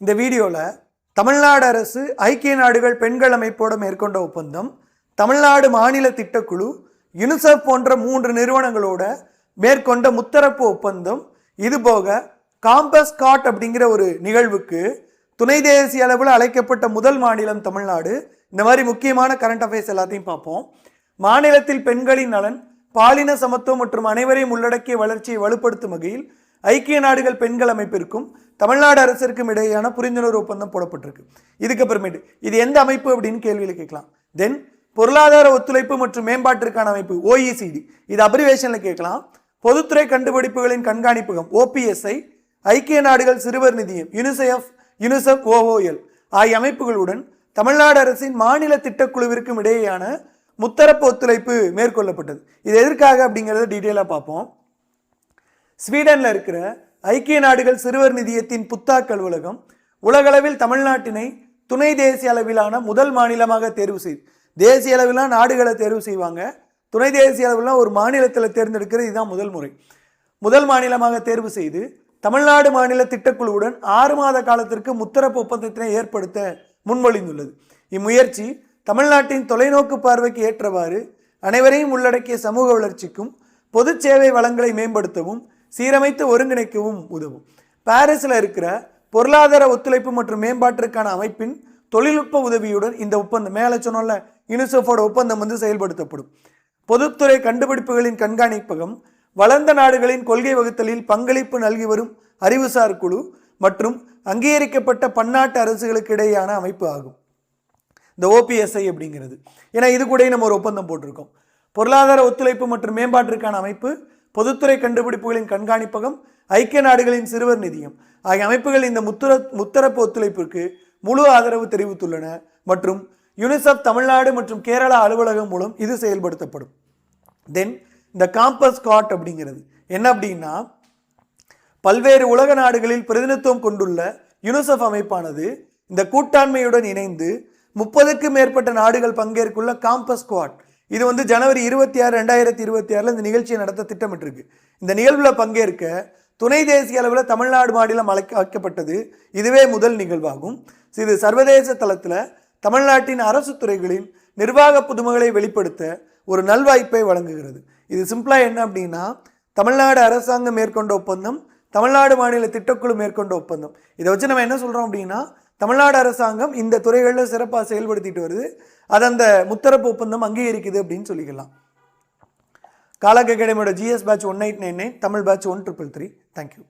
இந்த வீடியோவில் தமிழ்நாடு அரசு ஐக்கிய நாடுகள் பெண்கள் அமைப்போடு மேற்கொண்ட ஒப்பந்தம், தமிழ்நாடு மாநில திட்டக்குழு, யுனிசெஃப் போன்ற 3 நிறுவனங்களோட மேற்கொண்ட முத்தரப்பு ஒப்பந்தம், இதுபோக காம்பஸ் காட் அப்படிங்கிற ஒரு நிகழ்வுக்கு துணை தேசிய அளவில் அழைக்கப்பட்ட முதல் மாநிலம் தமிழ்நாடு. இந்த மாதிரி முக்கியமான கரண்ட் அஃபேர்ஸ் எல்லாத்தையும் பார்ப்போம். மாநிலத்தில் பெண்களின் நலன், பாலின சமத்துவம் மற்றும் அனைவரையும் உள்ளடக்கிய வளர்ச்சியை வலுப்படுத்தும் வகையில் ஐக்கிய நாடுகள் பெண்கள் அமைப்பிற்கும் தமிழ்நாடு அரசிற்கும் இடையேயான புரிந்துணர்வு ஒப்பந்தம் போடப்பட்டிருக்கு. இதுக்கப்புறமேட்டு இது எந்த அமைப்பு அப்படின்னு கேள்வியில் கேட்கலாம். தென் பொருளாதார ஒத்துழைப்பு மற்றும் மேம்பாட்டிற்கான அமைப்பு OECD, இது அப்ரிவேஷனில் கேட்கலாம். பொதுத்துறை கண்டுபிடிப்புகளின் கண்காணிப்பகம் OPSI, ஐக்கிய நாடுகள் சிறுவர் நிதியம் யுனிசெஃப் OOL ஆகிய அமைப்புகளுடன் தமிழ்நாடு அரசின் மாநில திட்டக்குழுவிற்கும் இடையேயான முத்தரப்பு ஒத்துழைப்பு மேற்கொள்ளப்பட்டது. இது எதற்காக அப்படிங்கிறத டீட்டெயிலாக பார்ப்போம். ஸ்வீடனில் இருக்கிற ஐக்கிய நாடுகள் சிறுவர் நிதியத்தின் புத்தாக்க அலுவலகம் உலகளவில் தமிழ்நாட்டினை துணை தேசிய அளவிலான முதல் மாநிலமாக தேர்வு செய்து, தேசிய அளவிலான நாடுகளை தேர்வு செய்வாங்க, துணை தேசிய அளவில் ஒரு மாநிலத்தில் தேர்ந்தெடுக்கிறது இதுதான் முதல் முறை. முதல் மாநிலமாக தேர்வு செய்து தமிழ்நாடு மாநில திட்டக்குழுவுடன் 6 மாத காலத்திற்கு முத்தரப்பு ஒப்பந்தத்தினை ஏற்படுத்த முன்மொழிந்துள்ளது. இம்முயற்சி தமிழ்நாட்டின் தொலைநோக்கு பார்வைக்கு ஏற்றவாறு அனைவரையும் உள்ளடக்கிய சமூக வளர்ச்சிக்கும் பொது சேவை வளங்களை மேம்படுத்தவும் சீரமைத்து ஒருங்கிணைக்கவும் உதவும். பாரிஸில் இருக்கிற பொருளாதார ஒத்துழைப்பு மற்றும் மேம்பாட்டிற்கான அமைப்பின் தொழில்நுட்ப உதவியுடன் இந்த ஒப்பந்தம், மேலே சொன்னோம்ல யுனிசெஃபோட ஒப்பந்தம் செயல்படுத்தப்படும். பொதுத்துறை கண்டுபிடிப்புகளின் கண்காணிப்பகம் வளர்ந்த நாடுகளின் கொள்கை வகுத்தலில் பங்களிப்பு நல்கி வரும் அறிவுசார் குழு மற்றும் அங்கீகரிக்கப்பட்ட பன்னாட்டு அரசுகளுக்கு இடையேயான அமைப்பு ஆகும் இந்த OPSI அப்படிங்கிறது. ஏன்னா இது கூட நம்ம ஒரு ஒப்பந்தம் போட்டிருக்கோம். பொருளாதார ஒத்துழைப்பு மற்றும் மேம்பாட்டிற்கான அமைப்பு, பொதுத்துறை கண்டுபிடிப்புகளின் கண்காணிப்பகம், ஐக்கிய நாடுகளின் சிறுவர் நிதியம் ஆகிய அமைப்புகள் இந்த முத்தரப்பு ஒத்துழைப்பிற்கு முழு ஆதரவு தெரிவித்துள்ளன மற்றும் யுனிசெஃப் தமிழ்நாடு மற்றும் கேரளா அலுவலகம் மூலம் இது செயல்படுத்தப்படும். தென் இந்த காம்பஸ் காட் அப்படிங்கிறது என்ன அப்படின்னா, பல்வேறு உலக நாடுகளில் பிரதிநிதித்துவம் கொண்டுள்ள யுனிசெஃப் அமைப்பானது இந்த கூட்டாண்மையுடன் இணைந்து 30க்கும் மேற்பட்ட நாடுகள் பங்கேற்குள்ள காம்பஸ் குவாட், இது ஜனவரி 26, 2026 இந்த நிகழ்ச்சியை நடத்த திட்டமிட்டிருக்கு. இந்த நிகழ்வில் பங்கேற்க துணை தேசிய அளவில் தமிழ்நாடு மாநிலம் அழைக்கப்பட்டது. இதுவே முதல் நிகழ்வாகும். இது சர்வதேச தளத்தில் தமிழ்நாட்டின் அரசு துறைகளின் நிர்வாக புதுமைகளை வெளிப்படுத்த ஒரு நல்வாய்ப்பை வழங்குகிறது. இது சிம்பிளாக என்ன அப்படின்னா, தமிழ்நாடு அரசாங்கம் மேற்கொண்ட ஒப்பந்தம், தமிழ்நாடு மாநில திட்டக்குழு மேற்கொண்ட ஒப்பந்தம். இதை வச்சு நம்ம என்ன சொல்கிறோம் அப்படின்னா, தமிழ்நாடு அரசாங்கம் இந்த துறைகளில் சிறப்பாக செயல்படுத்திட்டு வருது, அது அந்த முத்தரப்பு ஒப்பந்தம் அங்கீகரிக்குது அப்படின்னு சொல்லிக்கலாம். காலக் அகாடமியோட GS batch 1899, Tamil batch 1333. Thank you.